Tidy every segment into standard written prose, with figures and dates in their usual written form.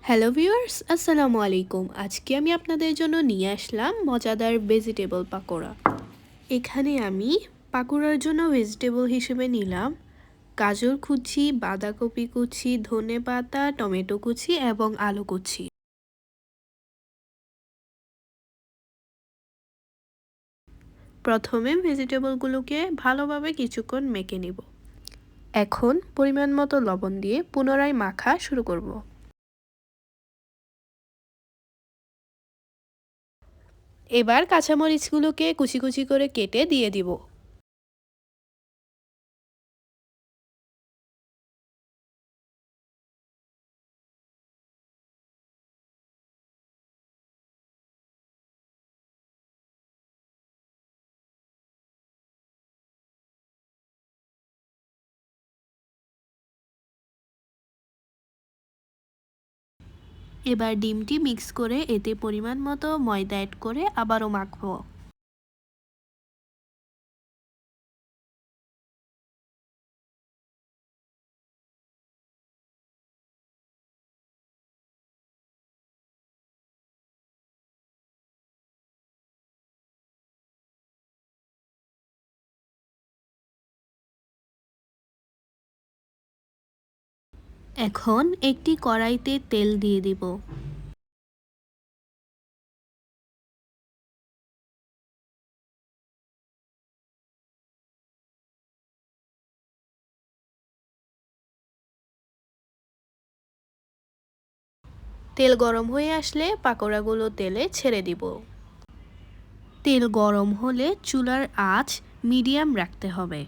Hello viewers, আসসালামু আলাইকুম। আজকে আমি আপনাদের জন্য নিয়ে আসলাম মজাদার ভেজিটেবল পাকোড়া। এখানে আমি পাকোড়ার জন্য ভেজিটেবল হিসেবে নিলাম গাজর কুচি, বাঁধাকপি কুচি, ধনেপাতা, টমেটো কুচি এবং আলু কুচি। প্রথমে ভেজিটেবলগুলোকে ভালোভাবে কিছুক্ষণ মেখে নিব। এখন পরিমাণ মতো লবণ দিয়ে পুনরায় মাখা শুরু করব। এবার কাঁচামরিচগুলোকে কুচি কুচি করে কেটে দিয়ে দিব। এবার ডিমটি মিক্স করে এতে পরিমাণ মতো ময়দা অ্যাড করে আবারও মাখবো। এখন একটি কড়াইতে তেল দিয়ে দিব। তেল গরম হয়ে আসলে পাকোড়াগুলো তেলে ছেড়ে দিব। তেল গরম হলে চুলার আঁচ মিডিয়াম রাখতে হবে।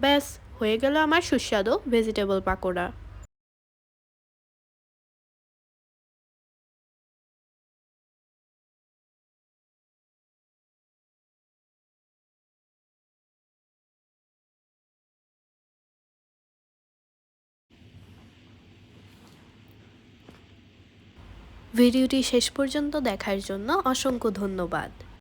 ব্যাস, হয়ে গেল আমার সুস্বাদু ভেজিটেবল পাকোড়া। ভিডিওটি শেষ পর্যন্ত দেখার জন্য অসংখ্য ধন্যবাদ।